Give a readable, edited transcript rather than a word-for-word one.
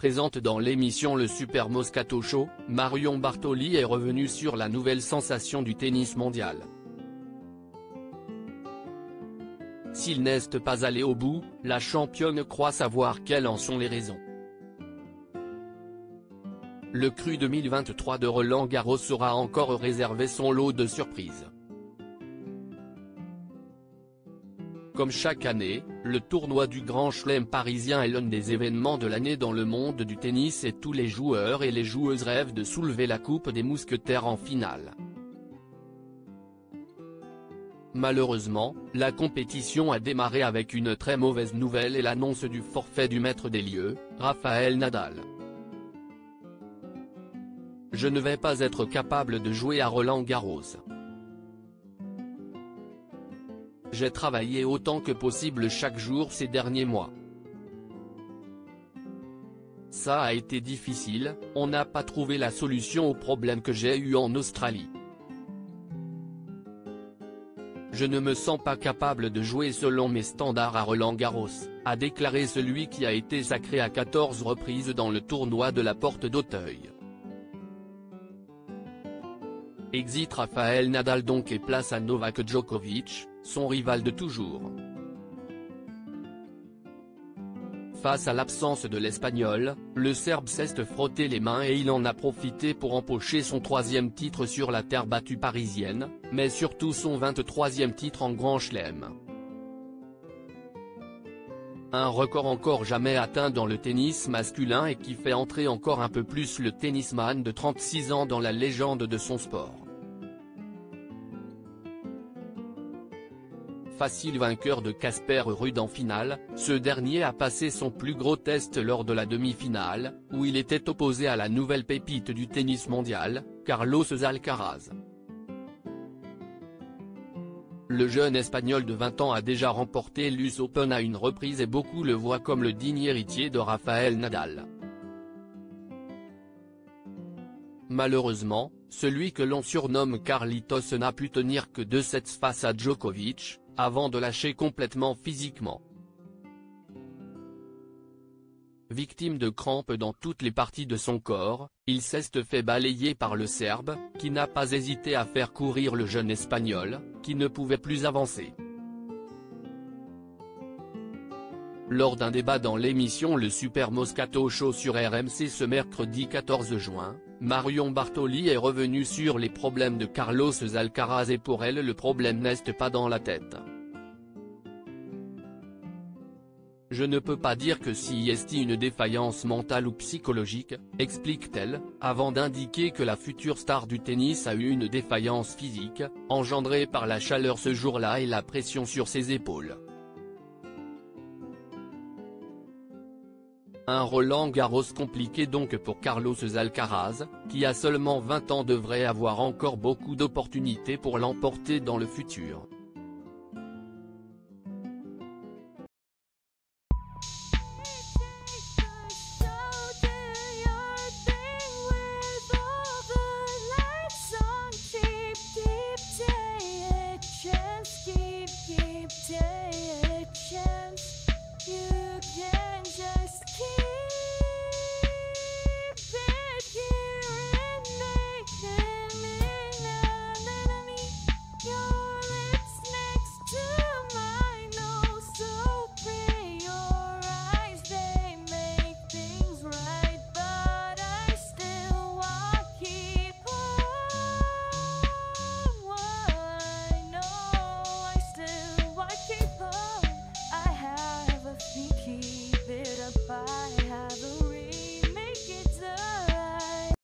Présente dans l'émission Le Super Moscato Show, Marion Bartoli est revenue sur la nouvelle sensation du tennis mondial. S'ils n'est pas allé au bout, la championne croit savoir quelles en sont les raisons. Le cru 2023 de Roland-Garros sera encore réservé son lot de surprises. Comme chaque année, le tournoi du Grand Chelem parisien est l'un des événements de l'année dans le monde du tennis et tous les joueurs et les joueuses rêvent de soulever la coupe des mousquetaires en finale. Malheureusement, la compétition a démarré avec une très mauvaise nouvelle et l'annonce du forfait du maître des lieux, Rafael Nadal. Je ne vais pas être capable de jouer à Roland-Garros. J'ai travaillé autant que possible chaque jour ces derniers mois. Ça a été difficile, on n'a pas trouvé la solution au problème que j'ai eu en Australie. Je ne me sens pas capable de jouer selon mes standards à Roland-Garros, a déclaré celui qui a été sacré à 14 reprises dans le tournoi de la Porte d'Auteuil. Exit Rafael Nadal donc et place à Novak Djokovic, son rival de toujours. Face à l'absence de l'Espagnol, le Serbe s'est frotté les mains et il en a profité pour empocher son 3e titre sur la terre battue parisienne, mais surtout son 23e titre en Grand Chelem. Un record encore jamais atteint dans le tennis masculin et qui fait entrer encore un peu plus le tennisman de 36 ans dans la légende de son sport. Facile vainqueur de Casper Ruud en finale, ce dernier a passé son plus gros test lors de la demi-finale, où il était opposé à la nouvelle pépite du tennis mondial, Carlos Alcaraz. Le jeune Espagnol de 20 ans a déjà remporté l'US Open à une reprise et beaucoup le voient comme le digne héritier de Rafael Nadal. Malheureusement, celui que l'on surnomme Carlitos n'a pu tenir que 2 sets face à Djokovic, avant de lâcher complètement physiquement. Victime de crampes dans toutes les parties de son corps, il s'est fait balayer par le Serbe, qui n'a pas hésité à faire courir le jeune Espagnol, qui ne pouvait plus avancer. Lors d'un débat dans l'émission Le Super Moscato Show sur RMC ce mercredi 14 juin, Marion Bartoli est revenue sur les problèmes de Carlos Alcaraz et pour elle le problème n'est pas dans la tête. Je ne peux pas dire que si est une défaillance mentale ou psychologique, explique-t-elle, avant d'indiquer que la future star du tennis a eu une défaillance physique, engendrée par la chaleur ce jour-là et la pression sur ses épaules. Un Roland-Garros compliqué donc pour Carlos Alcaraz, qui a seulement 20 ans devrait avoir encore beaucoup d'opportunités pour l'emporter dans le futur.